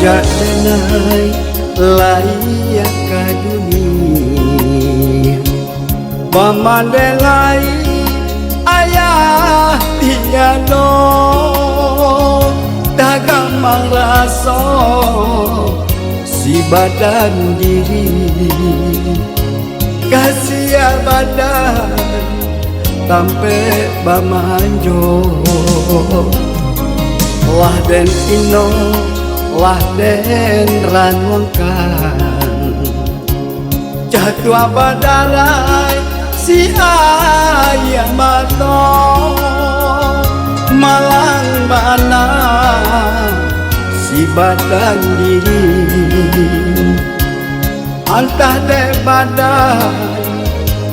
denai layak ka dunia pamandelai ayah tiado dagamang raso si badan diri kasih badan tampe bamanjo lah den ino lah den ranwangkan jatuh badarai si ayah mato malang mana si badan diri antah de badan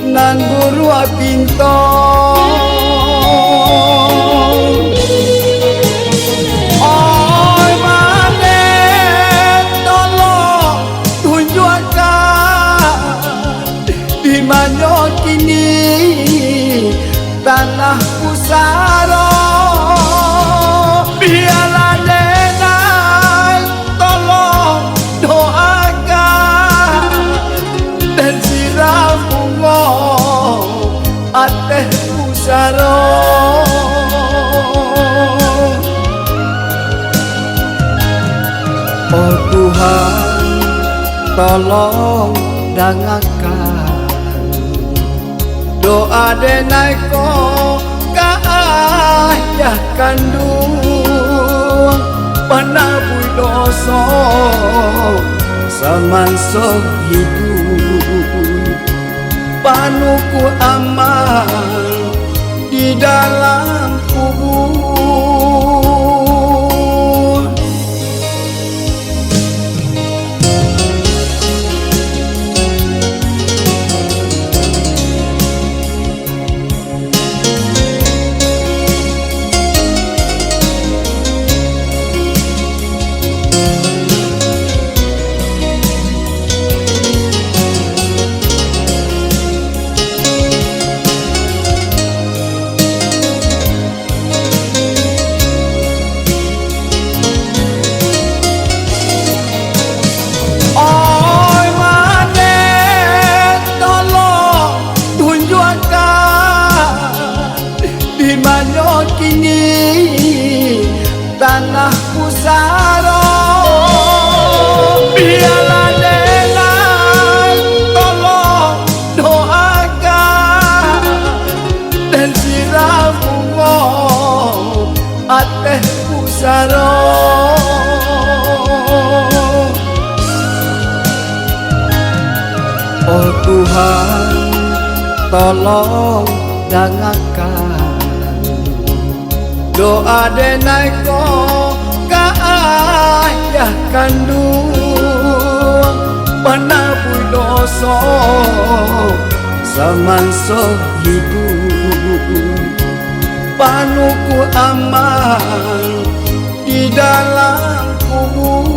nan guru pinto manyo kini tanah pusaro biarlah denai tolong doakan dan siram bunga ateh pusaro oh Tuhan tolong dangakan doa denai ko ka ayah kandung panabui doso samanso hidup panuku amal di dalam kubur. Manyo kini tanah pusaro biarlah denai tolong doakan dan siram bunga ateh pusaro oh Tuhan tolong dangakan doa denai ko ka ayah kandung panabui doso samanso hidup panuku amal di dalam kubur.